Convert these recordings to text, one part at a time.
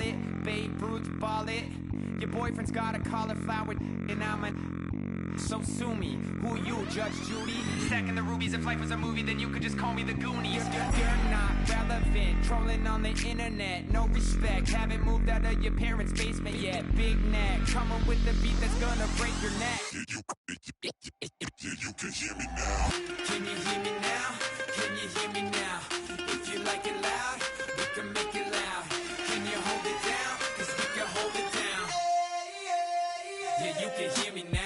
it, Babe Ruth ball it. Your boyfriend's got a cauliflower and I'm a... So sue me, who you, Judge Judy? Stacking the rubies, if life was a movie, then you could just call me the Goonies. You're not relevant, trolling on the internet, no respect. Haven't moved out of your parents' basement yet. Big neck, coming with the beat that's gonna break your neck. You can hear me now. Can you hear me now? Can you hear me now? If you like it loud, we can make it loud. Can you hold it down? 'Cause we can hold it down. Yeah, you can hear me now.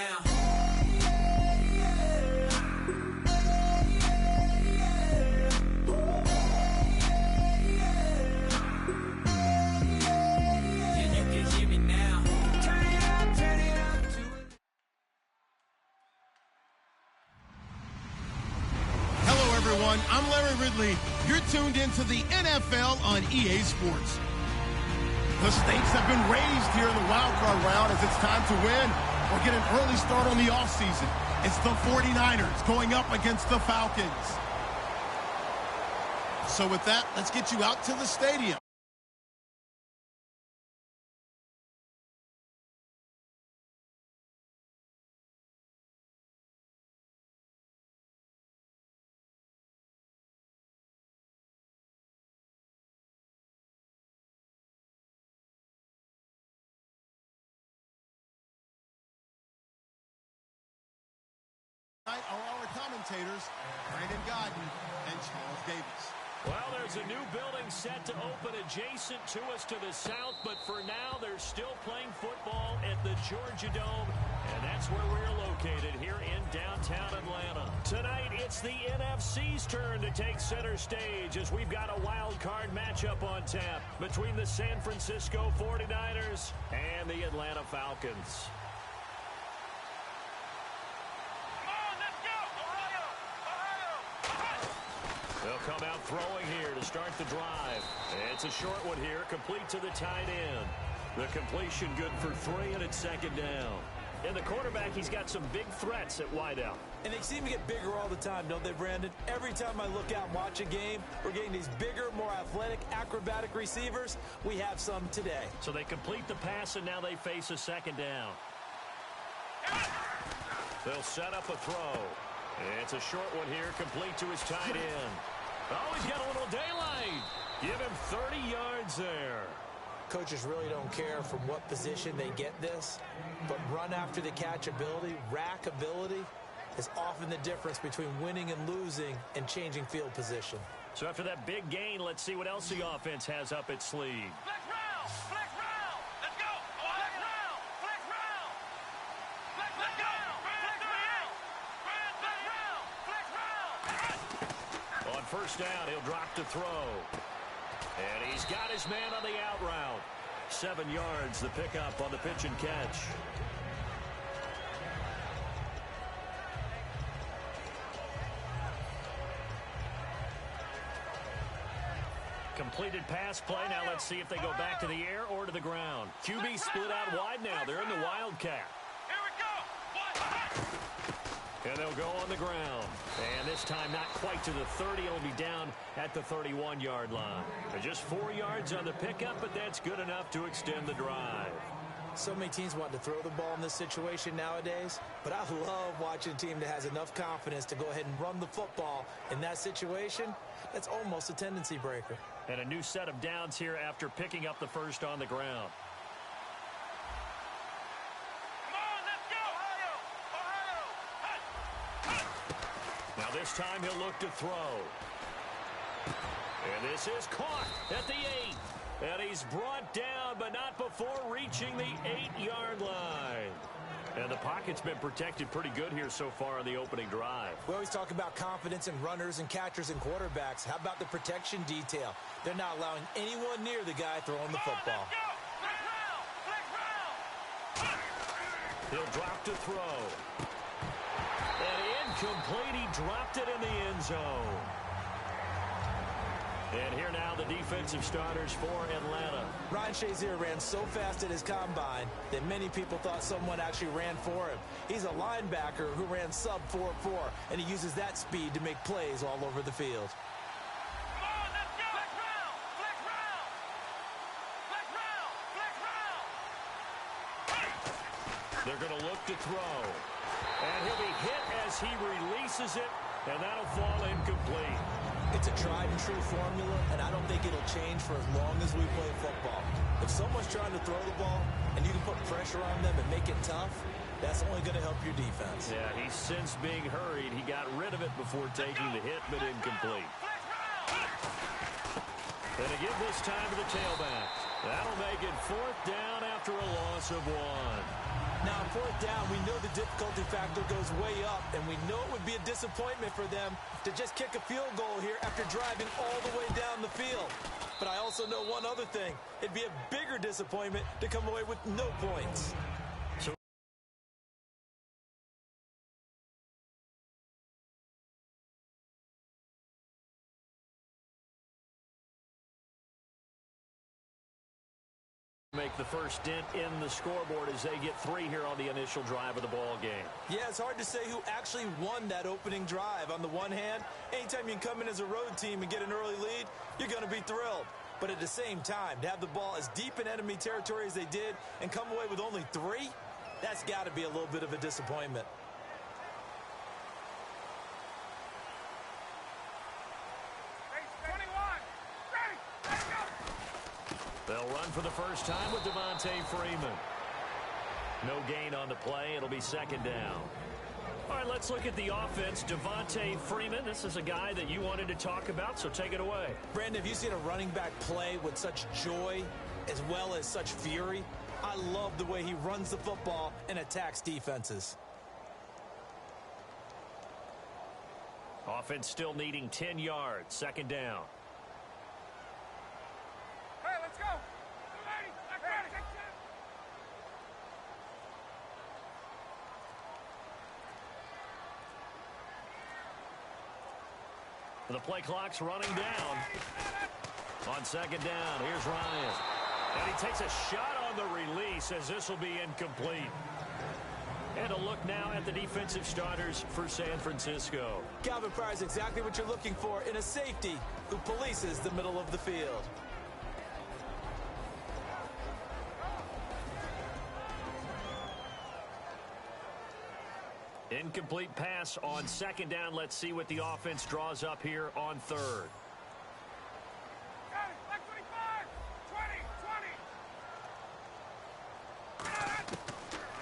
I'm Larry Ridley. You're tuned into the NFL on EA Sports. The stakes have been raised here in the wildcard round as it's time to win or get an early start on the offseason. It's the 49ers going up against the Falcons. So with that, let's get you out to the stadium. Are our commentators, Brandon Godden and Charles Davis. Well, there's a new building set to open adjacent to us to the south, but for now, they're still playing football at the Georgia Dome, and that's where we're located here in downtown Atlanta. Tonight, it's the NFC's turn to take center stage as we've got a wild card matchup on tap between the San Francisco 49ers and the Atlanta Falcons. They'll come out throwing here to start the drive. It's a short one here, complete to the tight end. The completion good for 3, and it's second down. And the quarterback, he's got some big threats at wideout. And they seem to get bigger all the time, don't they, Brandon? Every time I look out and watch a game, we're getting these bigger, more athletic, acrobatic receivers. We have some today. So they complete the pass, and now they face a second down. They'll set up a throw. It's a short one here, complete to his tight end. Oh, he's got a little daylight. Give him 30 yards there. Coaches really don't care from what position they get this, but run after the catch ability, rack ability, is often the difference between winning and losing and changing field position. So after that big gain, let's see what else the offense has up its sleeve. Flex round! Flex round! Let's go! Flex round! Flex round! Flex round! Flex round! Flex round! On first down, he'll drop to throw. And he's got his man on the out route. 7 yards, the pickup on the pitch and catch. Completed pass play. Now let's see if they go back to the air or to the ground. QB split out wide now. They're in the Wildcat. Here we go! And they'll go on the ground. And this time not quite to the 30. It'll be down at the 31-yard line. Just 4 yards on the pickup, but that's good enough to extend the drive. So many teams want to throw the ball in this situation nowadays, but I love watching a team that has enough confidence to go ahead and run the football. In that situation, that's almost a tendency breaker. And a new set of downs here after picking up the first on the ground. Now this time he'll look to throw. And this is caught at the 8. And he's brought down, but not before reaching the 8-yard line. And the pocket's been protected pretty good here so far on the opening drive. We always talk about confidence in runners and catchers and quarterbacks. How about the protection detail? They're not allowing anyone near the guy throwing the football. He'll drop to throw. And incomplete. He dropped it in the end zone. And here now the defensive starters for Atlanta. Ryan Shazier ran so fast at his combine that many people thought someone actually ran for him. He's a linebacker who ran sub 4.4, and he uses that speed to make plays all over the field. They're going to look to throw. And he'll be hit as he releases it, and that'll fall incomplete. It's a tried-and-true formula, and I don't think it'll change for as long as we play football. If someone's trying to throw the ball and you can put pressure on them and make it tough, that's only going to help your defense. Yeah, he's since being hurried. He got rid of it before taking the hit, but incomplete. And to give this time to the tailback. That'll make it 4th down after a loss of 1. Now, on 4th down, we know the difficulty factor goes way up, and we know it would be a disappointment for them to just kick a field goal here after driving all the way down the field. But I also know one other thing. It'd be a bigger disappointment to come away with no points. Make the first dent in the scoreboard as they get 3 here on the initial drive of the ball game. Yeah, it's hard to say who actually won that opening drive. On the one hand, anytime you can come in as a road team and get an early lead, you're going to be thrilled. But at the same time, to have the ball as deep in enemy territory as they did and come away with only 3, that's got to be a little bit of a disappointment. They'll run for the first time with Devontae Freeman. No gain on the play. It'll be 2nd down. All right, let's look at the offense. Devontae Freeman, this is a guy that you wanted to talk about, so take it away. Brandon, have you seen a running back play with such joy as well as such fury? I love the way he runs the football and attacks defenses. Offense still needing 10 yards. 2nd down. Hey, let's go. The play clock's running down. On 2nd down, here's Ryan. And he takes a shot on the release as this will be incomplete. And a look now at the defensive starters for San Francisco. Calvin Pryor is exactly what you're looking for in a safety who polices the middle of the field. Incomplete pass on 2nd down. Let's see what the offense draws up here on 3rd.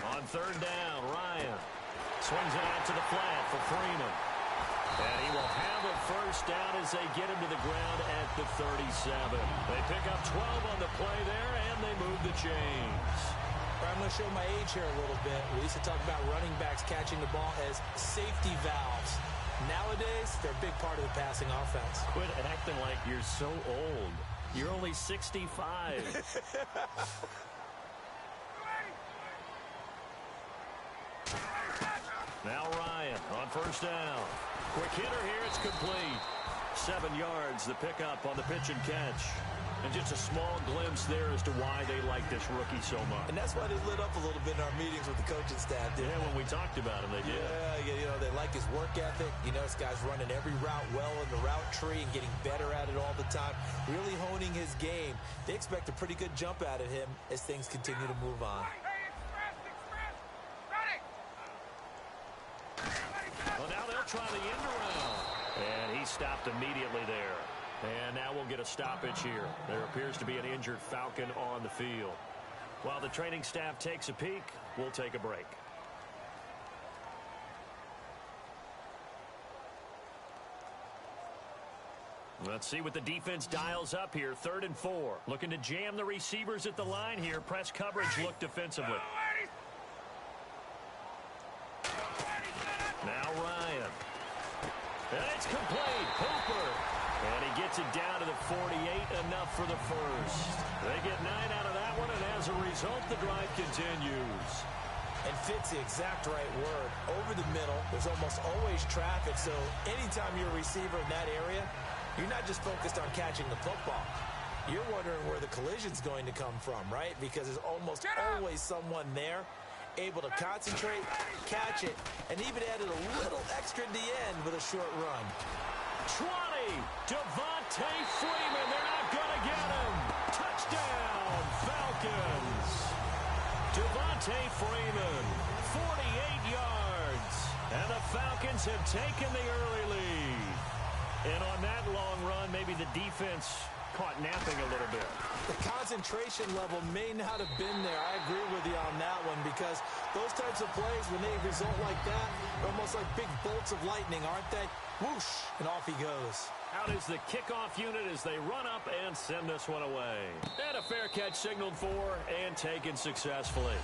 On 3rd down, Ryan swings it out to the flat for Freeman. And he will have a first down as they get him to the ground at the 37. They pick up 12 on the play there, and they move the chains. I'm going to show my age here a little bit. We used to talk about running backs catching the ball as safety valves. Nowadays, they're a big part of the passing offense. Quit acting like you're so old. You're only 65. Now Ryan on 1st down. Quick hitter here. It's complete. 7 yards, the pickup on the pitch and catch. And just a small glimpse there as to why they like this rookie so much. And that's why they lit up a little bit in our meetings with the coaching staff. Yeah, when we talked about him, they did. Yeah, you know, they like his work ethic. You know, this guy's running every route well in the route tree and getting better at it all the time, really honing his game. They expect a pretty good jump out of him as things continue to move on. Well, now they'll try the end around. And he stopped immediately there. And now we'll get a stoppage here. There appears to be an injured Falcon on the field. While the training staff takes a peek, we'll take a break. Let's see what the defense dials up here. 3rd and 4. Looking to jam the receivers at the line here. Press coverage look defensively. Now Ryan. And it's complete. Hooper. And he gets it down to the 48, enough for the first. They get 9 out of that one, and as a result, the drive continues. And fit's the exact right word. Over the middle, there's almost always traffic, so anytime you're a receiver in that area, you're not just focused on catching the football. You're wondering where the collision's going to come from, right? Because there's almost always someone there able to concentrate, catch it, and even added a little extra at the end with a short run. 20, Devontae Freeman, they're not going to get him. Touchdown, Falcons. Devontae Devontae Freeman, 48 yards. And the Falcons have taken the early lead. And on that long run, maybe the defense caught napping a little bit. The concentration level may not have been there. I agree with you on that one, because those types of plays, when they result like that, are almost like big bolts of lightning, aren't they? Whoosh, and off he goes. Out is the kickoff unit as they run up and send this one away. And a fair catch signaled for and taken successfully.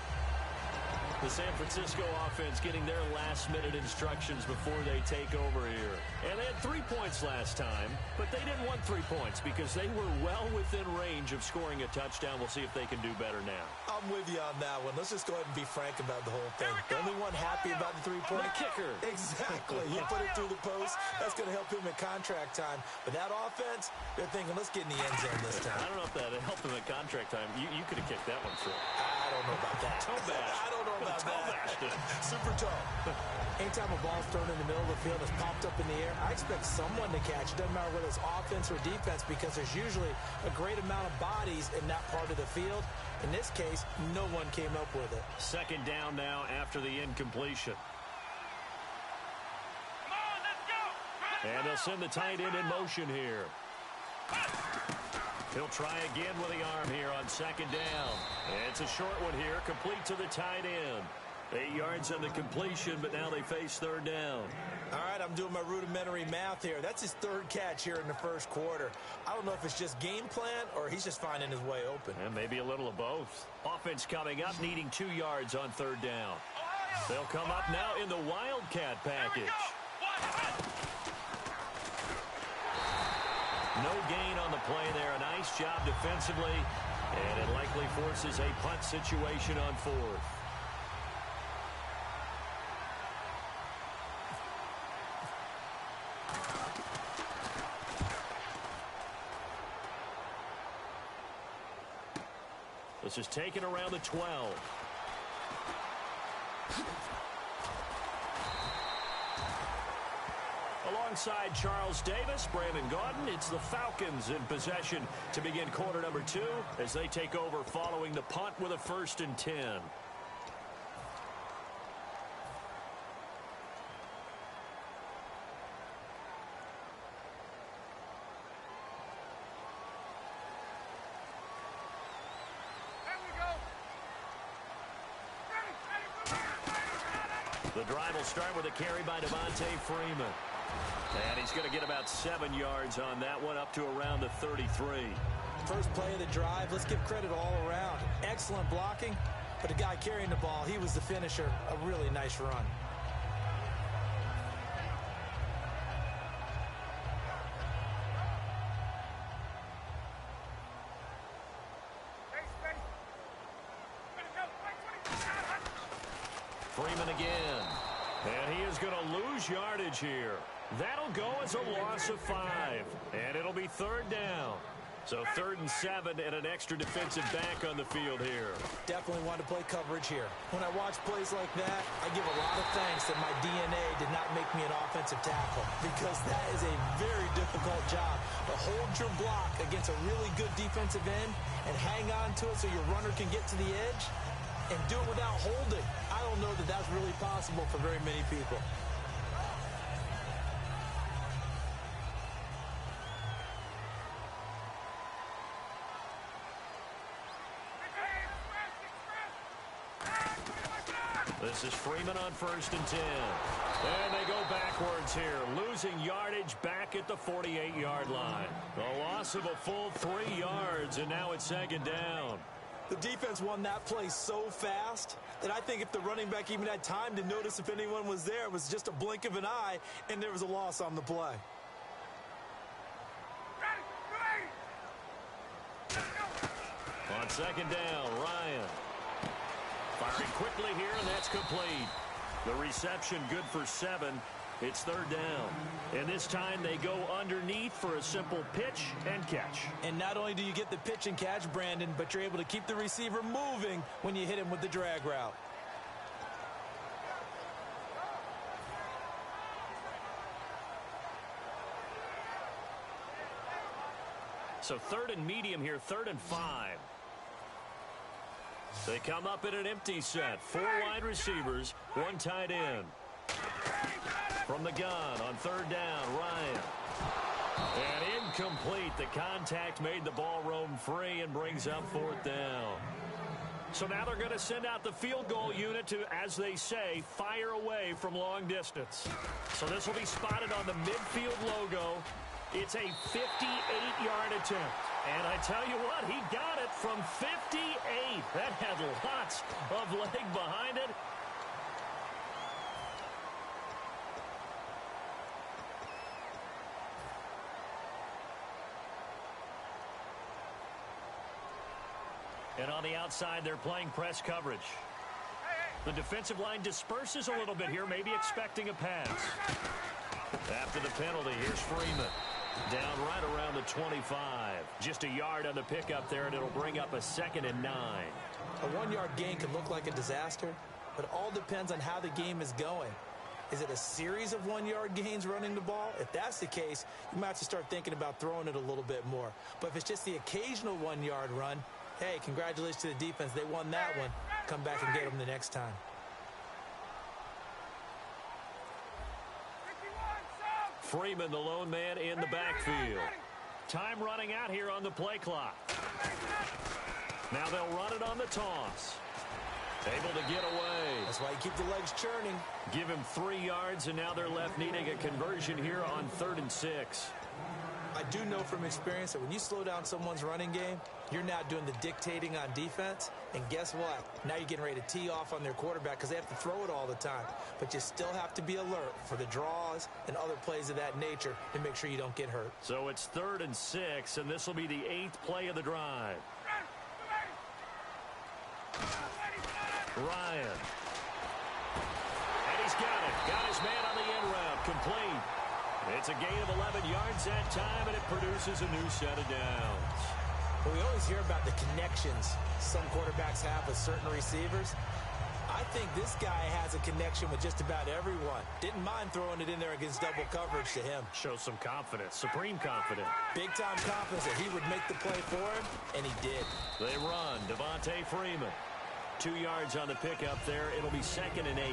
The San Francisco offense getting their last-minute instructions before they take over here. And they had 3 points last time, but they didn't want 3 points because they were well within range of scoring a touchdown. We'll see if they can do better now. I'm with you on that one. Let's just go ahead and be frank about the whole thing. The only one happy about the 3-point kicker. Exactly. You put it through the post. That's going to help him at contract time. But that offense, they're thinking, let's get in the end zone this time. I don't know if that helped him at contract time. You could have kicked that one through. I don't know about that. Toe bash. I don't know about that. Super tall. Anytime a ball's thrown in the middle of the field that's popped up in the air, I expect someone to catch it. Doesn't matter whether it's offense or defense, because there's usually a great amount of bodies in that part of the field. In this case, no one came up with it. Second down now after the incompletion. Come on, let's go. And they'll send the tight end in motion here. He'll try again with the arm here on second down. And it's a short one here, complete to the tight end. 8 yards on the completion, but now they face third down. All right, I'm doing my rudimentary math here. That's his third catch here in the first quarter. I don't know if it's just game plan or he's just finding his way open. And maybe a little of both. Offense coming up, needing 2 yards on third down. They'll come up now in the Wildcat package. No gain on the play there. A nice job defensively. And it likely forces a punt situation on fourth. This is taken around the 12. Alongside Charles Davis, Brandon Gaudin, it's the Falcons in possession to begin quarter number 2 as they take over following the punt with a 1st and 10. The drive will start with a carry by Devontae Freeman. And he's going to get about 7 yards on that one, up to around the 33. First play of the drive, let's give credit all around. Excellent blocking, but the guy carrying the ball, he was the finisher. A really nice run. Freeman again. And he is going to lose yardage here. That'll go as a loss of 5. And it'll be third down. So 3rd and 7 and an extra defensive back on the field here. Definitely want to play coverage here. When I watch plays like that, I give a lot of thanks that my DNA did not make me an offensive tackle, because that is a very difficult job to hold your block against a really good defensive end and hang on to it so your runner can get to the edge and do it without holding. I don't know that that's really possible for very many people. This is Freeman on 1st and 10. And they go backwards here, losing yardage back at the 48-yard line. A loss of a full 3 yards, and now it's 2nd down. The defense won that play so fast that I think if the running back even had time to notice if anyone was there, it was just a blink of an eye, and there was a loss on the play. On 2nd down, Ryan. Firing quickly here, and that's complete. The reception good for 7. It's 3rd down. And this time they go underneath for a simple pitch and catch. And not only do you get the pitch and catch, Brandon, but you're able to keep the receiver moving when you hit him with the drag route. So 3rd and medium here, 3rd and 5. They come up in an empty set. 4 wide receivers, 1 tight end. From the gun on 3rd down, Ryan. And incomplete. The contact made the ball roam free and brings up 4th down. So now they're going to send out the field goal unit to, as they say, fire away from long distance. So this will be spotted on the midfield logo. It's a 58-yard attempt. And I tell you what, he got it from 58. That had lots of leg behind it. And on the outside, they're playing press coverage. The defensive line disperses a little bit here, maybe expecting a pass. After the penalty, here's Freeman. Down right around the 25. Just a yard on the pickup there, and it'll bring up a 2nd and 9. A 1-yard gain can look like a disaster, but it all depends on how the game is going. Is it a series of 1-yard gains running the ball? If that's the case, you might have to start thinking about throwing it a little bit more. But if it's just the occasional 1-yard run, hey, congratulations to the defense. They won that one. Come back and get them the next time. Freeman, the lone man in the backfield. Time running out here on the play clock. Now they'll run it on the toss. Able to get away. That's why you keep the legs churning. Give him 3 yards, and now they're left needing a conversion here on 3rd and 6. I do know from experience that when you slow down someone's running game, you're now doing the dictating on defense. And guess what? Now you're getting ready to tee off on their quarterback because they have to throw it all the time. But you still have to be alert for the draws and other plays of that nature to make sure you don't get hurt. So it's 3rd and 6, and this will be the 8th play of the drive. Ryan. And he's got it. Got his man on the end route. Complete. It's a gain of 11 yards that time, and it produces a new set of downs. Well, we always hear about the connections some quarterbacks have with certain receivers. I think this guy has a connection with just about everyone. Didn't mind throwing it in there against double coverage to him. Shows some confidence, supreme confidence. Big-time confidence that he would make the play for him, and he did. They run. Devontae Freeman. 2 yards on the pickup there. It'll be 2nd and 8.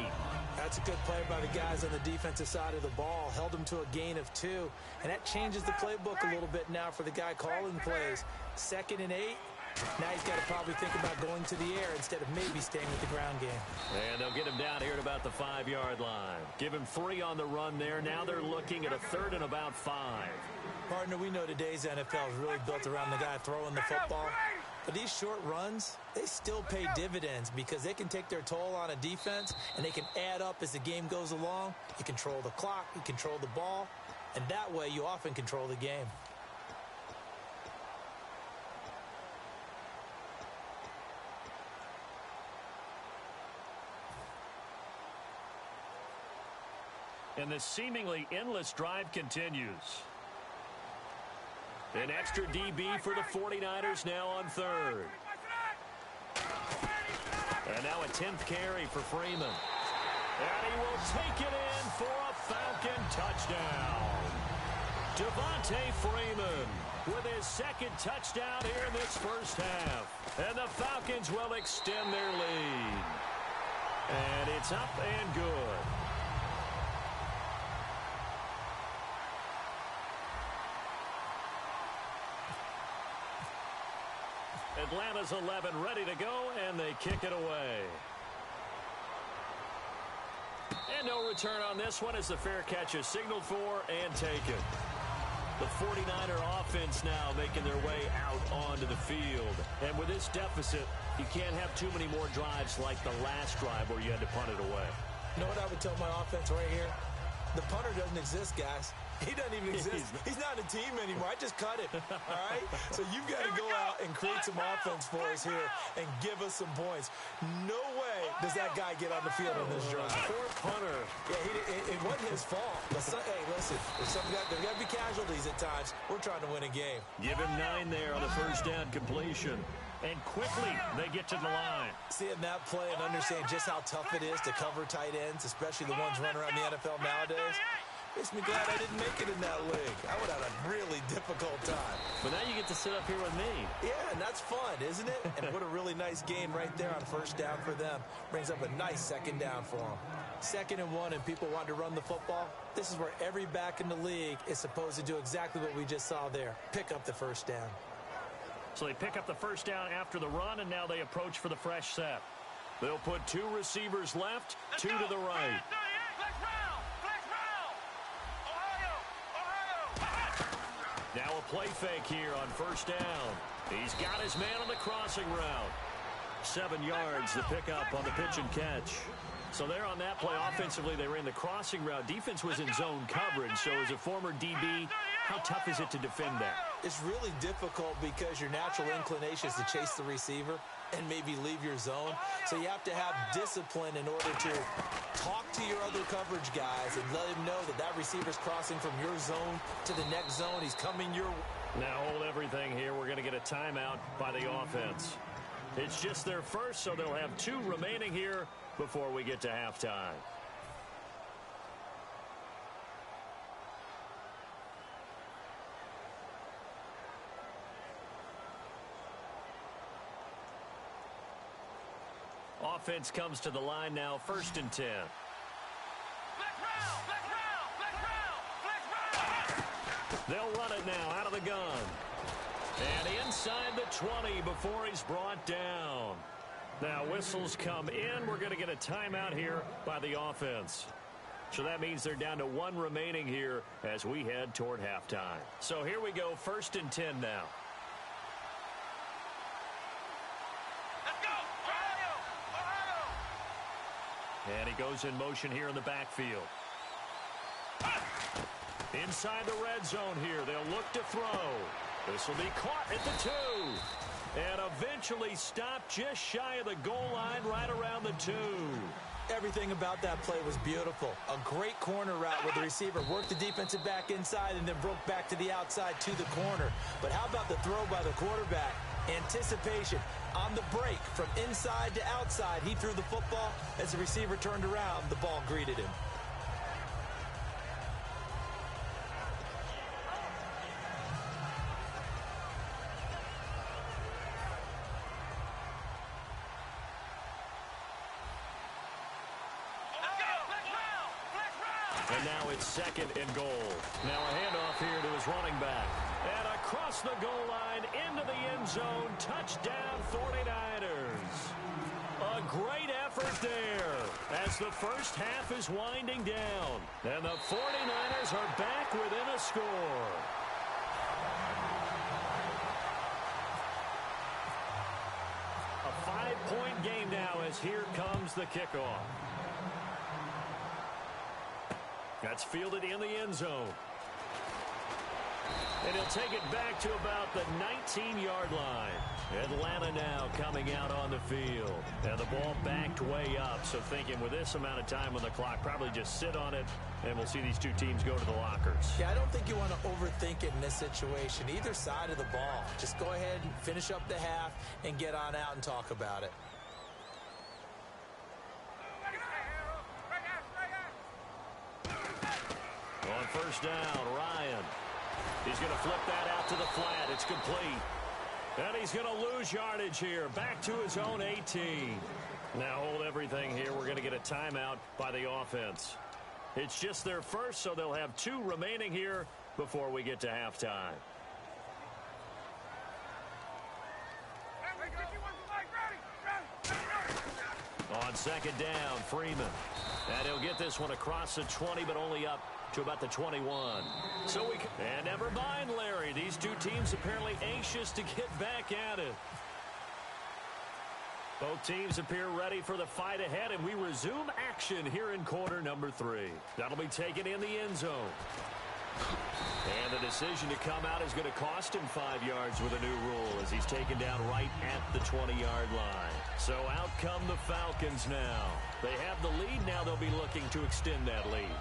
That's a good play by the guys on the defensive side of the ball. Held them to a gain of 2. And that changes the playbook a little bit now for the guy calling plays. 2nd and 8. Now he's got to probably think about going to the air instead of maybe staying with the ground game. And they'll get him down here at about the 5-yard line. Give him 3 on the run there. Now they're looking at a 3rd and about 5. Partner, we know today's NFL is really built around the guy throwing the football. But these short runs, they still pay dividends because they can take their toll on a defense and they can add up as the game goes along. You control the clock, you control the ball, and that way you often control the game. And the seemingly endless drive continues. An extra DB for the 49ers now on 3rd. And now a 10th carry for Freeman. And he will take it in for a Falcon touchdown. Devontae Freeman with his 2nd touchdown here in this first half. And the Falcons will extend their lead. And it's up and good. Atlanta's 11 ready to go, and they kick it away. And no return on this one as the fair catch is signaled for and taken. The 49er offense now making their way out onto the field. And with this deficit, you can't have too many more drives like the last drive where you had to punt it away. You know what I would tell my offense right here? The punter doesn't exist, guys. He doesn't even exist. He's not a team anymore. I just cut it, all right? So you've got to go out and create some offense for us here and give us some points. No way does that guy get on the field on this drive. Poor punter. Yeah, it wasn't his fault. But hey, listen, there's got to be casualties at times. We're trying to win a game. Give him 9 there on the first down completion. And quickly, they get to the line. Seeing that play and understanding just how tough it is to cover tight ends, especially the ones running around the NFL nowadays, Makes me glad I didn't make it in that league. I would have had a really difficult time. But now you get to sit up here with me. Yeah, and that's fun, isn't it? And what a really nice gain right there on first down for them. Brings up a nice second down for them. 2nd and 1, and people want to run the football. This is where every back in the league is supposed to do exactly what we just saw there. Pick up the first down. So they pick up the first down after the run, and now they approach for the fresh set. They'll put 2 receivers left, 2 to the right. Now a play fake here on first down. He's got his man on the crossing route. 7 yards to pick up on the pitch and catch. So there on that play, offensively, they ran the crossing route. Defense was in zone coverage. So as a former DB, how tough is it to defend that? It's really difficult because your natural inclination is to chase the receiver and maybe leave your zone. So you have to have discipline in order to talk to your other coverage guys and let him know that that receiver's crossing from your zone to the next zone. He's coming your way. Now hold everything here. We're going to get a timeout by the offense. It's just their first, so they'll have 2 remaining here before we get to halftime. Offense comes to the line now, 1st and 10. They'll run it now out of the gun. And inside the 20 before he's brought down. Now whistles come in. We're going to get a timeout here by the offense. So that means they're down to 1 remaining here as we head toward halftime. So here we go, 1st and 10 now. And he goes in motion here in the backfield. Inside the red zone here. They'll look to throw. This will be caught at the 2. And eventually stopped just shy of the goal line right around the 2. Everything about that play was beautiful. A great corner route where the receiver worked the defensive back inside and then broke back to the outside to the corner. But how about the throw by the quarterback? Anticipation on the break from inside to outside. He threw the football. As the receiver turned around, the ball greeted him. And now it's 2nd and goal. Now a handoff here to his running back. And across the goal line into the end zone. Touchdown 49ers. A great effort there as the first half is winding down. And the 49ers are back within a score. A 5-point game now as here comes the kickoff. That's fielded in the end zone. And he'll take it back to about the 19-yard line. Atlanta now coming out on the field. And the ball backed way up. So thinking with this amount of time on the clock, probably just sit on it, and we'll see these 2 teams go to the lockers. Yeah, I don't think you want to overthink it in this situation. Either side of the ball. Just go ahead and finish up the half and get on out and talk about it. On first down, Ryan. He's going to flip that out to the flat. It's complete. And he's going to lose yardage here. Back to his own 18. Now hold everything here. We're going to get a timeout by the offense. It's just their first, so they'll have 2 remaining here before we get to halftime. On 2nd down, Freeman. And he'll get this one across the 20, but only up to about the 21. And never mind, Larry. These 2 teams apparently anxious to get back at it. Both teams appear ready for the fight ahead, and we resume action here in quarter number 3. That'll be taken in the end zone. And the decision to come out is going to cost him 5 yards with a new rule as he's taken down right at the 20-yard line. So out come the Falcons now. They have the lead. Now they'll be looking to extend that lead.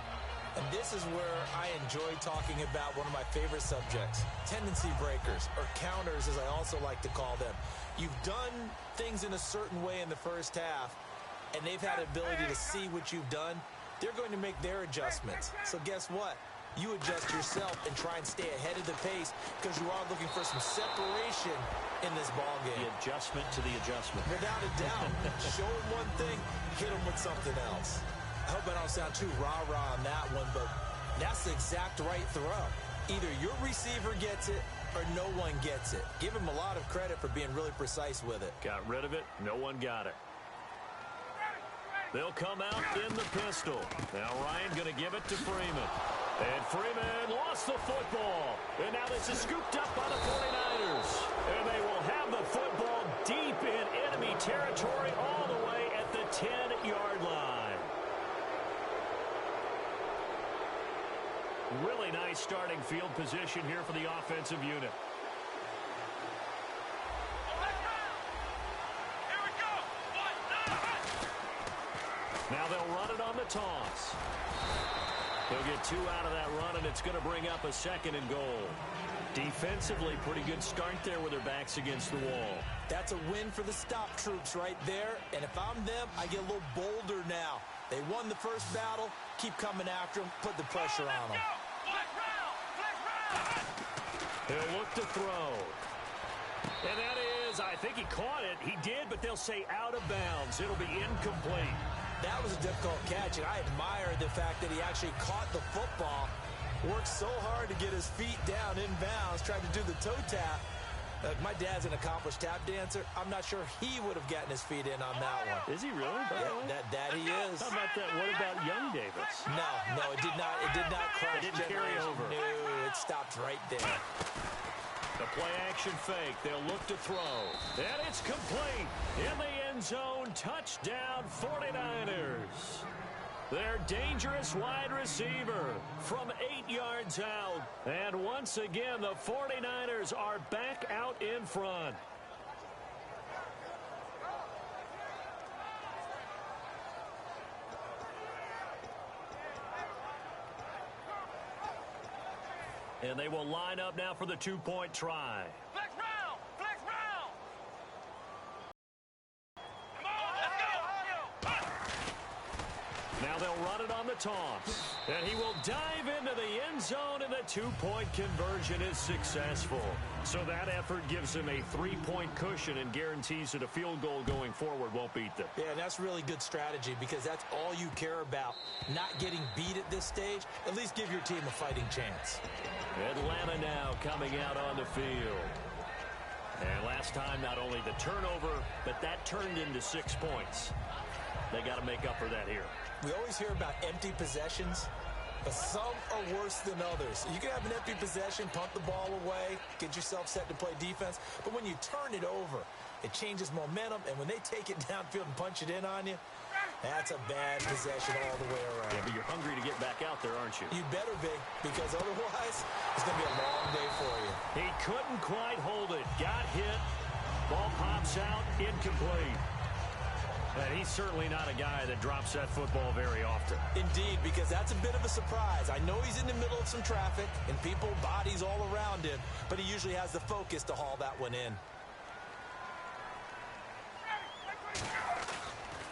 And this is where I enjoy talking about one of my favorite subjects, tendency breakers, or counters as I also like to call them. You've done things in a certain way in the first half, and they've had the ability to see what you've done they're going to make their adjustments. So guess what? You adjust yourself and try and stay ahead of the pace because you are looking for some separation in this ball game. The adjustment to the adjustment. Without a doubt. Show them one thing, hit them with something else. I hope I don't sound too rah-rah on that one, but that's the exact right throw. Either your receiver gets it or no one gets it. Give him a lot of credit for being really precise with it. Got rid of it. No one got it. They'll come out in the pistol. Now Ryan going to give it to Freeman. And Freeman lost the football. And now this is scooped up by the 49ers. And they will have the football deep in enemy territory all the way at the 10-yard line. Really nice starting field position here for the offensive unit. Now they'll run it on the toss. They'll get 2 out of that run, and it's going to bring up a 2nd and goal. Defensively, pretty good start there with their backs against the wall. That's a win for the stop troops right there. And if I'm them, I get a little bolder now. They won the first battle. Keep coming after them. Put the pressure on them. He'll look to throw. And that is, I think he caught it. He did, but they'll say out of bounds. It'll be incomplete. That was a difficult catch, and I admire the fact that he actually caught the football, worked so hard to get his feet down in bounds, tried to do the toe tap. My dad's an accomplished tap dancer. I'm not sure he would have gotten his feet in on that one. Is he really? Yeah, that he is. How about that? What about young Davis? No, it did not. It did not cross. It didn't carry over. No, it stopped right there. The play-action fake. They'll look to throw. And it's complete. In the end zone, touchdown 49ers. Their dangerous wide receiver from 8 yards out. And once again, the 49ers are back out in front. And they will line up now for the 2-point try. Flex round! Flex round! Come on, let's go! Now they'll run it on the toss. And he will dive into the end zone, and the 2-point conversion is successful. So that effort gives him a 3-point cushion and guarantees that a field goal going forward won't beat them. Yeah, and that's really good strategy because that's all you care about. Not getting beat at this stage. At least give your team a fighting chance. Atlanta now coming out on the field. And last time, not only the turnover, but that turned into 6 points. They got to make up for that here. We always hear about empty possessions, but some are worse than others. You can have an empty possession, punt the ball away, get yourself set to play defense, but when you turn it over, it changes momentum, and when they take it downfield and punch it in on you, that's a bad possession all the way around. Yeah, but you're hungry to get back out there, aren't you? You better be, because otherwise, it's going to be a long day for you. He couldn't quite hold it. Got hit. Ball pops out. Incomplete. And he's certainly not a guy that drops that football very often. Indeed, because that's a bit of a surprise. I know he's in the middle of some traffic and people, bodies all around him, but he usually has the focus to haul that one in.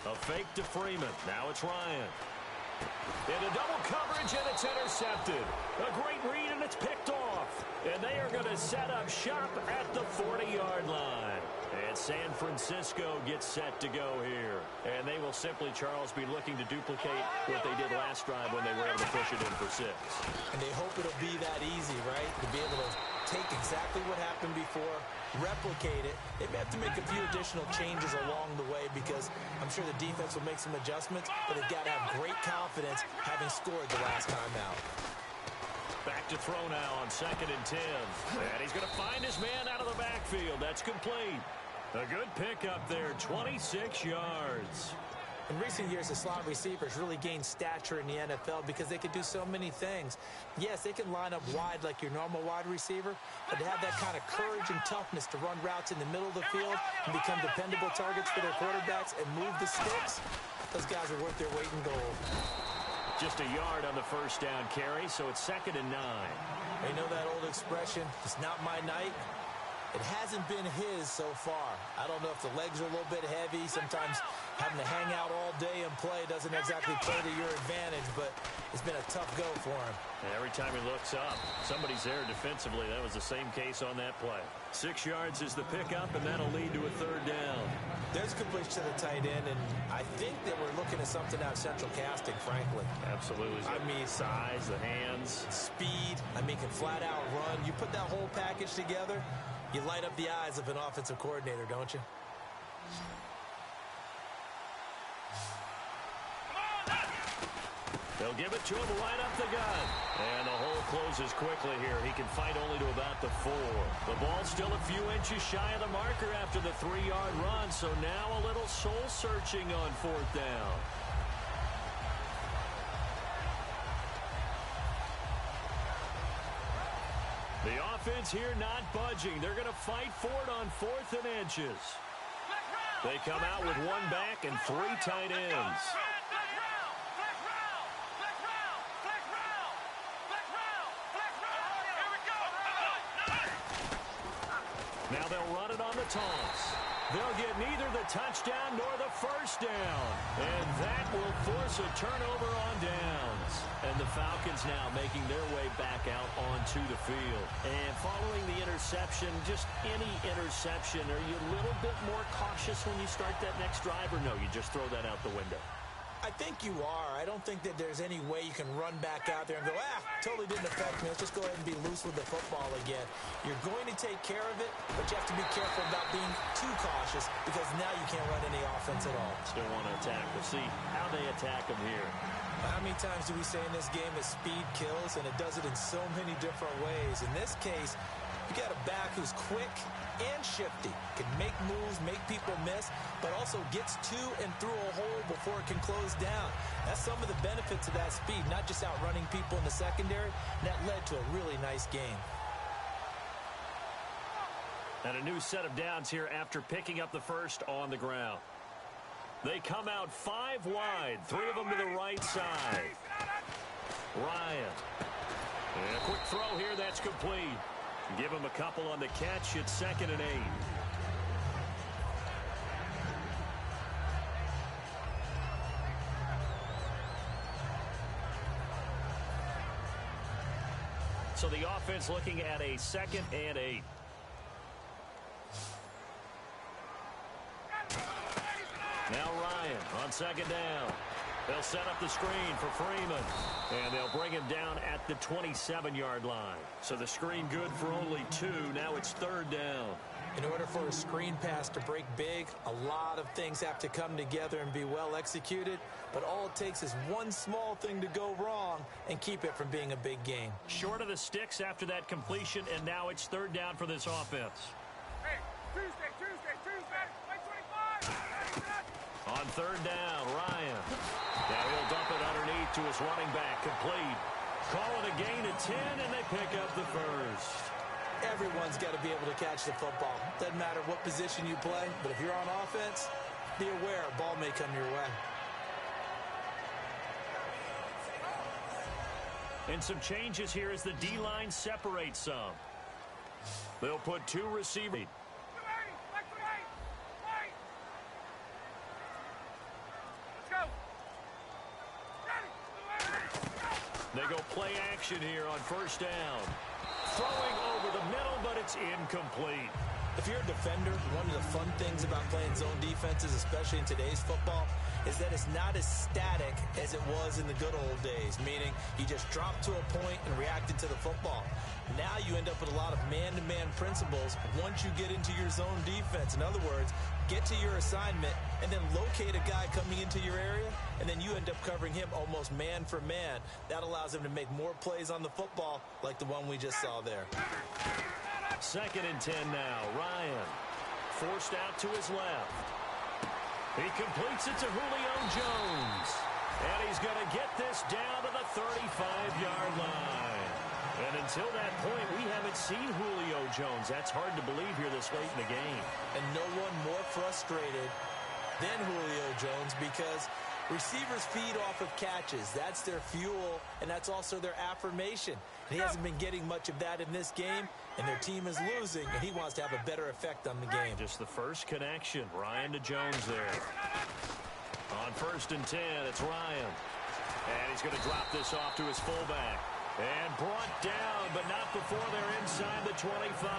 A fake to Freeman. Now it's Ryan. Into double coverage, and it's intercepted. A great read, and it's picked off. And they are going to set up shop at the 40-yard line. And San Francisco gets set to go here. And they will simply, Charles, be looking to duplicate what they did last drive when they were able to push it in for 6. And they hope it'll be that easy, right? To be able to take exactly what happened before, replicate it. They may have to make a few additional changes along the way because I'm sure the defense will make some adjustments, but they've got to have great confidence having scored the last time out. Back to throw now on 2nd and 10. And he's going to find his man out of the backfield. That's complete. A good pickup there, 26 yards. In recent years, the slot receivers really gained stature in the NFL because they can do so many things. Yes, they can line up wide like your normal wide receiver, but to have that kind of courage and toughness to run routes in the middle of the field and become dependable targets for their quarterbacks and move the sticks, those guys are worth their weight in gold. Just a yard on the first down carry, so it's 2nd and 9. You know that old expression, it's not my night? It hasn't been his so far. I don't know if the legs are a little bit heavy. Sometimes having to hang out all day and play doesn't exactly play to your advantage, but it's been a tough go for him. And every time he looks up, somebody's there defensively. That was the same case on that play. 6 yards is the pickup, and that'll lead to a third down. There's a completion to the tight end, and I think that we're looking at something out of Central Casting, frankly. Absolutely. I mean, size, the hands. Speed. I mean, can flat out run. You put that whole package together, you light up the eyes of an offensive coordinator, don't you? They'll give it to him right up the gut. And the hole closes quickly here. He can fight only to about the 4. The ball's still a few inches shy of the marker after the 3-yard run, so now a little soul-searching on 4th down. The offense here not budging. They're going to fight for it on 4th and inches. They come out with 1 back and 3 tight ends. Now they'll run it on the toss. They'll get neither the touchdown nor the first down. And that will force a turnover on downs. And the Falcons now making their way back out onto the field. And following the interception, just any interception, are you a little bit more cautious when you start that next drive, or no, you just throw that out the window? I think you are. I don't think that there's any way you can run back out there and go, totally didn't affect me. Let's just go ahead and be loose with the football again. You're going to take care of it, but you have to be careful about being too cautious because now you can't run any offense at all. Still want to attack. We'll see how they attack them here. How many times do we say in this game that speed kills, and it does it in so many different ways? In this case, you got a back who's quick and shifty, can make moves, make people miss, but also gets to and through a hole before it can close down. That's some of the benefits of that speed, not just outrunning people in the secondary, and that led to a really nice game. And a new set of downs here after picking up the first on the ground. They come out 5 wide, 3 of them to the right side. Ryan. And a quick throw here, that's complete. Give him a couple on the catch. It's 2nd and 8. So the offense looking at a 2nd and 8. Now Ryan on 2nd down. They'll set up the screen for Freeman. And they'll bring him down at the 27-yard line. So the screen good for only 2. Now it's 3rd down. In order for a screen pass to break big, a lot of things have to come together and be well executed. But all it takes is one small thing to go wrong and keep it from being a big game. Short of the sticks after that completion, and now it's 3rd down for this offense. Hey, Tuesday, 25. On 3rd down, Ryan. Now he'll dump it underneath to his running back, complete. Call it a gain of 10, and they pick up the first. Everyone's got to be able to catch the football. Doesn't matter what position you play, but if you're on offense, be aware a ball may come your way. And some changes here as the D-line separates some. They'll put 2 receivers. They go play action here on 1st down. Throwing over the middle, but it's incomplete. If you're a defender, one of the fun things about playing zone defenses, especially in today's football, is that it's not as static as it was in the good old days, meaning you just dropped to a point and reacted to the football. Now you end up with a lot of man-to-man principles once you get into your zone defense. In other words, get to your assignment and then locate a guy coming into your area, and then you end up covering him almost man for man. That allows him to make more plays on the football like the one we just saw there. 2nd and 10 now. Ryan forced out to his left. He completes it to Julio Jones. And he's going to get this down to the 35-yard line. And until that point, we haven't seen Julio Jones. That's hard to believe here this late in the game. And no one more frustrated than Julio Jones because receivers feed off of catches. That's their fuel, and that's also their affirmation. He hasn't been getting much of that in this game, and their team is losing, and he wants to have a better effect on the game. Just the first connection. Ryan to Jones there. On 1st and 10, it's Ryan. And he's going to drop this off to his fullback. And brought down, but not before they're inside the 25.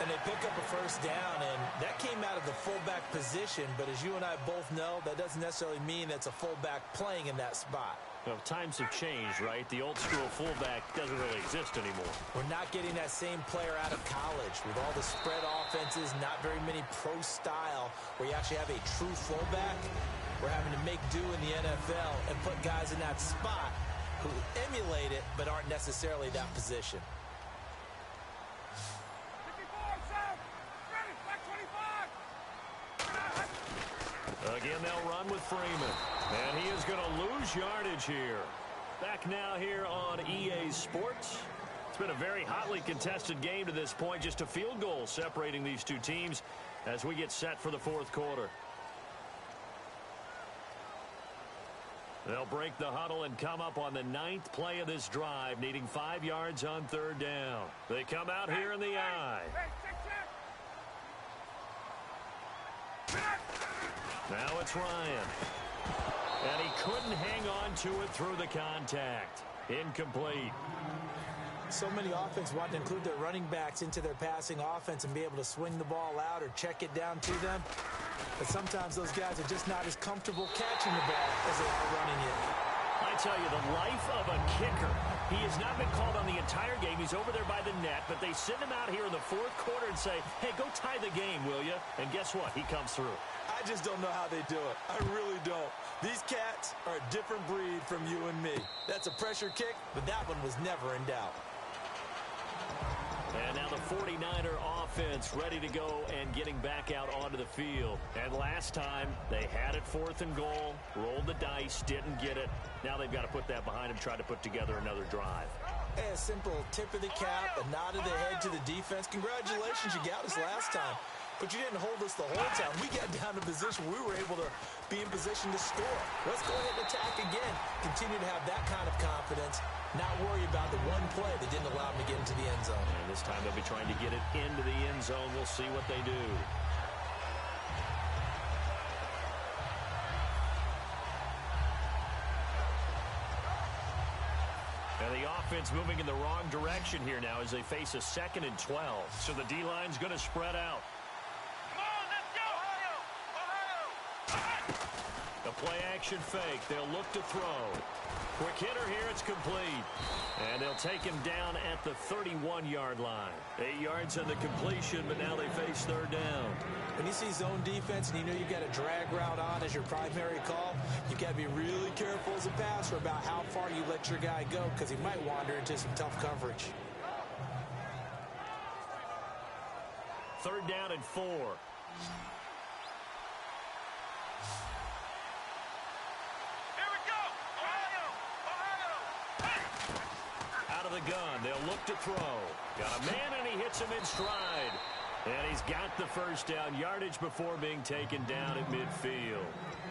And they pick up a first down, and that came out of the fullback position. But as you and I both know, that doesn't necessarily mean it's a fullback playing in that spot. Well, times have changed, right? The old school fullback doesn't really exist anymore. We're not getting that same player out of college. With all the spread offenses, not very many pro style, where you actually have a true fullback. We're having to make do in the NFL and put guys in that spot who emulate it but aren't necessarily that position. Again, they'll run with Freeman. And he is going to lose yardage here. Back now here on EA Sports. It's been a very hotly contested game to this point. Just a field goal separating these two teams as we get set for the 4th quarter. They'll break the huddle and come up on the 9th play of this drive, needing 5 yards on 3rd down. They come out here in the I. Now it's Ryan. And he couldn't hang on to it through the contact. Incomplete. So many offenses want to include their running backs into their passing offense and be able to swing the ball out or check it down to them. But sometimes those guys are just not as comfortable catching the ball as they are running it. I tell you, the life of a kicker. He has not been called on the entire game. He's over there by the net, but they send him out here in the 4th quarter and say, hey, go tie the game, will you? And guess what? He comes through. I just don't know how they do it. I really don't. These cats are a different breed from you and me. That's a pressure kick, but that one was never in doubt. And now the 49er offense ready to go and getting back out onto the field. And last time, they had it 4th and goal, rolled the dice, didn't get it. Now they've got to put that behind them, try to put together another drive. Hey, a simple tip of the cap, a nod of the head to the defense. Congratulations, you got us last time. But you didn't hold us the whole time. We got down to position where we were able to be in position to score. Let's go ahead and attack again. Continue to have that kind of confidence. Not worry about the one play that didn't allow them to get into the end zone. And this time they'll be trying to get it into the end zone. We'll see what they do. And the offense moving in the wrong direction here now as they face a 2nd and 12. So the D-line's going to spread out. Come on, let's go! Ohio! A play-action fake. They'll look to throw. Quick hitter here. It's complete. And they'll take him down at the 31-yard line. 8 yards on the completion, but now they face 3rd down. When you see zone defense and you know you've got a drag route on as your primary call, you've got to be really careful as a passer about how far you let your guy go because he might wander into some tough coverage. 3rd down and 4. Out of the gun, they'll look to throw. Got a man, and he hits him in stride. And he's got the first down, yardage before being taken down at midfield.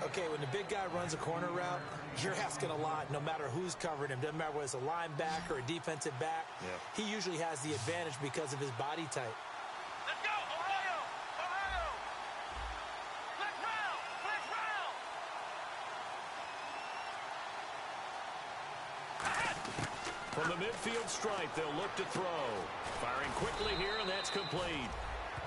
Okay, when the big guy runs a corner route, you're asking a lot no matter who's covering him. Doesn't matter whether it's a linebacker or a defensive back. Yeah. He usually has the advantage because of his body type. Let's go, Ohio! Ohio! Flex round! Flex round! From the midfield stripe, they'll look to throw. Firing quickly here, and that's complete.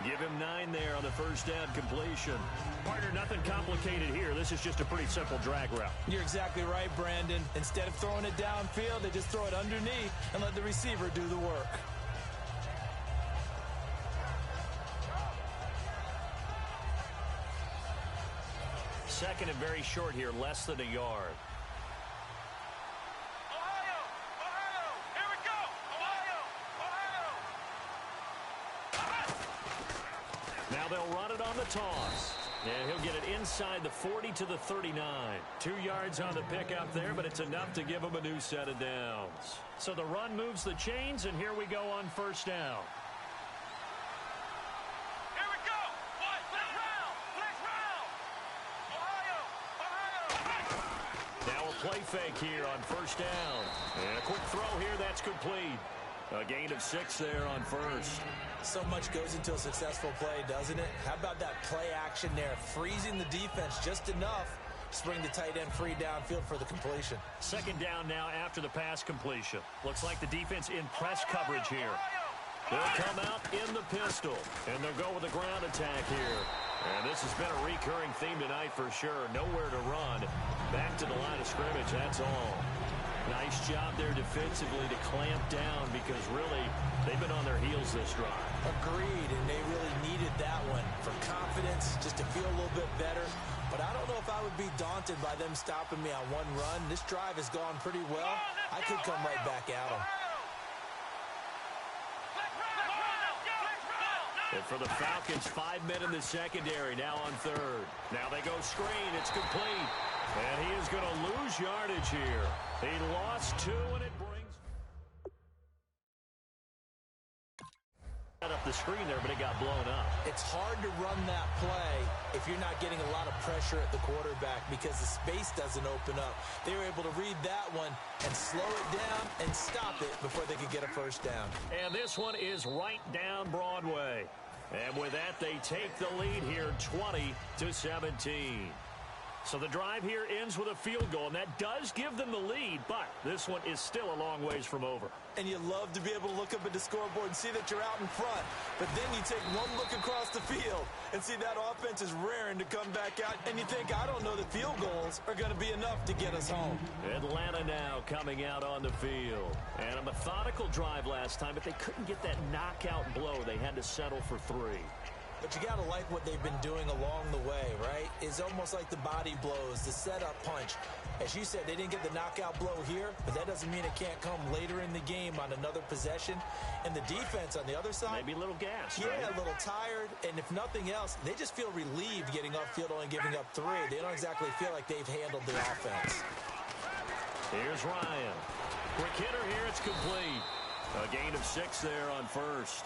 Give him 9 there on the first down completion. Partner, nothing complicated here. This is just a pretty simple drag route. You're exactly right, Brandon. Instead of throwing it downfield, they just throw it underneath and let the receiver do the work. Second and very short here, less than a yard. Ohio! Ohio! Here we go! Ohio! Ohio! Now they'll run it on the toss. And he'll get it inside the 40 to the 39. 2 yards on the pickup there, but it's enough to give him a new set of downs. So the run moves the chains, and here we go on first down. Here we go! What? Flex round! Flex round! Ohio! Ohio! Now a play fake here on first down. And a quick throw here, that's complete. A gain of 6 there on first. So much goes into a successful play, doesn't it? How about that play action there? Freezing the defense just enough to bring the tight end free downfield for the completion. Second down now after the pass completion. Looks like the defense in press coverage here. They'll come out in the pistol, and they'll go with a ground attack here. And this has been a recurring theme tonight for sure. Nowhere to run. Back to the line of scrimmage, that's all. Nice job there defensively to clamp down because really they've been on their heels this drive. Agreed, and they really needed that one for confidence, just to feel a little bit better. But I don't know if I would be daunted by them stopping me on one run. This drive has gone pretty well. I could come right back at them. And for the Falcons, 5 men in the secondary, now on third. Now they go screen. It's complete. And he is going to lose yardage here. He lost 2, and it brings up the screen there, but it got blown up. It's hard to run that play if you're not getting a lot of pressure at the quarterback because the space doesn't open up. They were able to read that one and slow it down and stop it before they could get a first down. And this one is right down Broadway. And with that, they take the lead here 20-17. So the drive here ends with a field goal, and that does give them the lead, but this one is still a long ways from over. And you love to be able to look up at the scoreboard and see that you're out in front. But then you take one look across the field and see that offense is raring to come back out. And you think, I don't know that field goals are going to be enough to get us home. Atlanta now coming out on the field. And a methodical drive last time, but they couldn't get that knockout blow. They had to settle for 3. But you got to like what they've been doing along the way, right? It's almost like the body blows, the setup punch. As you said, they didn't get the knockout blow here, but that doesn't mean it can't come later in the game on another possession. And the defense on the other side, maybe a little gas, yeah, right? A little tired. And if nothing else, they just feel relieved getting upfield, only giving up 3. They don't exactly feel like they've handled the offense. Here's Ryan. Quick hitter here, it's complete. A gain of 6 there on first.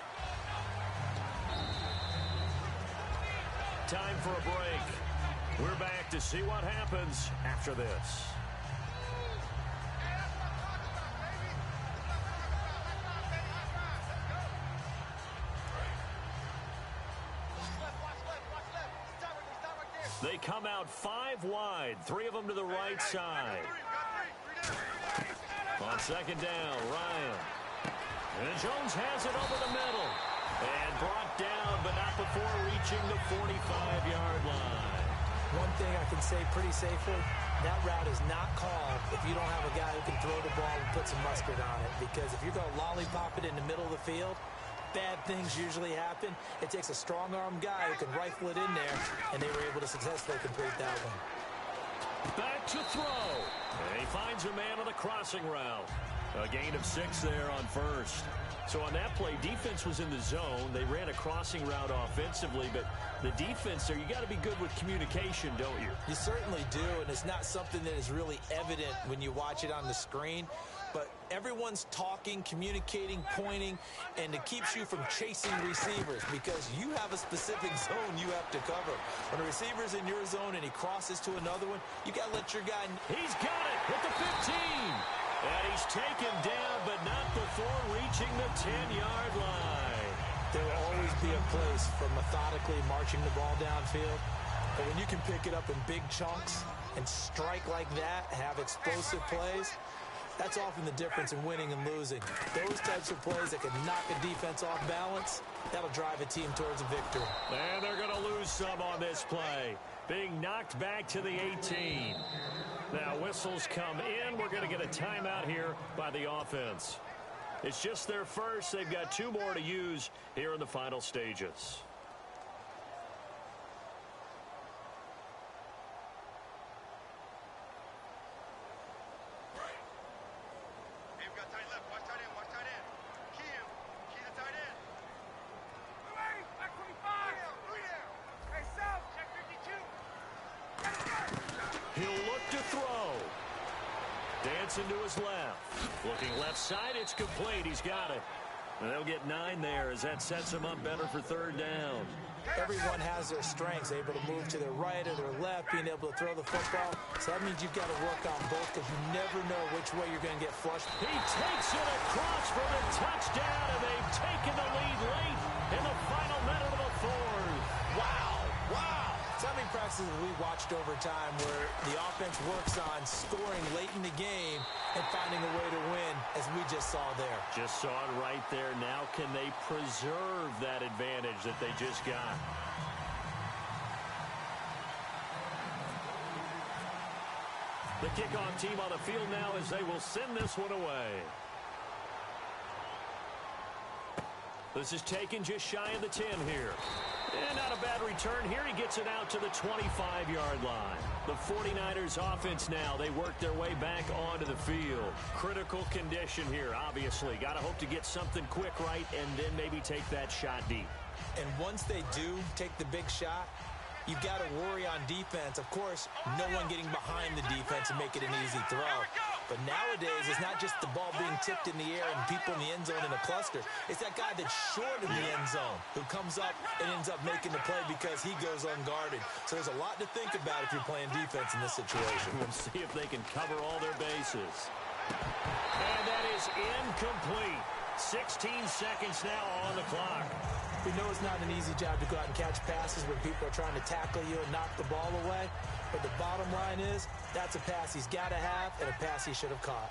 Time for a break. We're back to see what happens after this. They come out 5 wide, 3 of them to the right side. On second down, Ryan. And Jones has it over the middle. And brought down, but not before reaching the 45-yard line. One thing I can say pretty safely, that route is not called if you don't have a guy who can throw the ball and put some mustard on it. Because if you're going to lollipop it in the middle of the field, bad things usually happen. It takes a strong-arm guy who can rifle it in there, and they were able to successfully complete that one. Back to throw. And he finds a man on the crossing route. A gain of 6 there on first. So on that play, defense was in the zone. They ran a crossing route offensively, but the defense there, you got to be good with communication, don't you? You certainly do, and it's not something that is really evident when you watch it on the screen. But everyone's talking, communicating, pointing, and it keeps you from chasing receivers because you have a specific zone you have to cover. When a receiver's in your zone and he crosses to another one, you got to let your guy... He's got it with the 15. And he's taken down, but not before reaching the 10-yard line. There will always be a place for methodically marching the ball downfield. But when you can pick it up in big chunks and strike like that, have explosive plays, that's often the difference in winning and losing. Those types of plays that can knock a defense off balance, that'll drive a team towards a victory. And they're going to lose some on this play. Being knocked back to the 18. Now whistles come in. We're going to get a timeout here by the offense. It's just their first. They've got 2 more to use here in the final stages. Hey, we've got tight left. Watch tight end. Watch tight end. Key him. Key the tight end. Hey, back 25. Hey, South. Check 52. He'll look to throw. Dancing to his left. Looking left side. It's complete. He's got it. And they'll get 9 there as that sets them up better for third down. Everyone has their strengths, able to move to their right or their left, being able to throw the football. So that means you've got to work on both because you never know which way you're going to get flushed. He takes it across for the touchdown, and they've taken the lead late in the final minute of the fourth. Wow. Wow. So many practices we watched over time where the offense works on scoring late in the game and finding a way to win, as we just saw there. Just saw it right there. Now can they preserve that advantage that they just got? The kickoff team on the field now as they will send this one away. This is taken just shy of the 10 here. And not a bad return here. He gets it out to the 25-yard line. The 49ers offense now, they work their way back onto the field. Critical condition here, obviously. Got to hope to get something quick right and then maybe take that shot deep. And once they do take the big shot, you've got to worry on defense. Of course, no one getting behind the defense and make it an easy throw. But nowadays, it's not just the ball being tipped in the air and people in the end zone in a cluster. It's that guy that's short of the end zone who comes up and ends up making the play because he goes unguarded. So there's a lot to think about if you're playing defense in this situation. We'll see if they can cover all their bases. And that is incomplete. 16 seconds now on the clock. We know it's not an easy job to go out and catch passes when people are trying to tackle you and knock the ball away. But the bottom line is, that's a pass he's got to have and a pass he should have caught.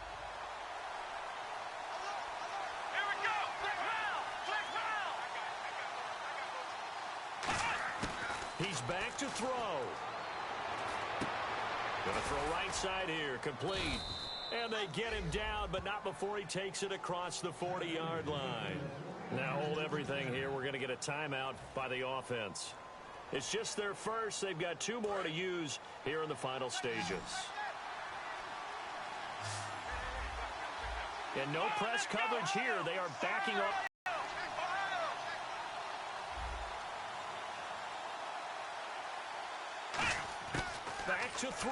Here we go. Quick round. He's back to throw. Gonna throw right side here, complete. And they get him down, but not before he takes it across the 40-yard line. Now hold everything here. We're going to get a timeout by the offense. It's just their first. They've got 2 more to use here in the final stages. And no press coverage here. They are backing up. Back to throw.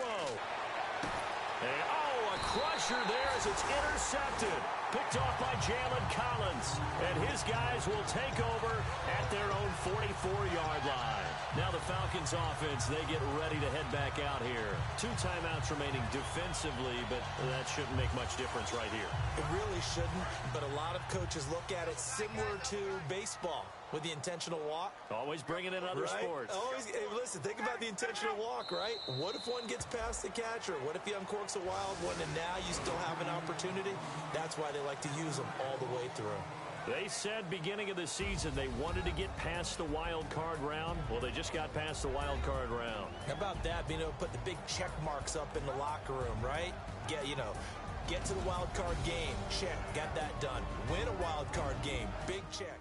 And, a crusher there as it's intercepted. Picked off by Jalen Collins. And his guys will take over at their own 44-yard line. Now the Falcons offense, they get ready to head back out here. 2 timeouts remaining defensively, but that shouldn't make much difference right here. It really shouldn't, but a lot of coaches look at it similar to baseball with the intentional walk. Always bringing in other sports. Always, hey, listen, think about the intentional walk, right? What if one gets past the catcher? What if he uncorks a wild one and now you still have an opportunity? That's why they like to use them all the way through. They said beginning of the season they wanted to get past the wild card round. Well, they just got past the wild card round. How about that? Being able to put the big check marks up in the locker room, right? Get to the wild card game. Check. Got that done. Win a wild card game. Big check.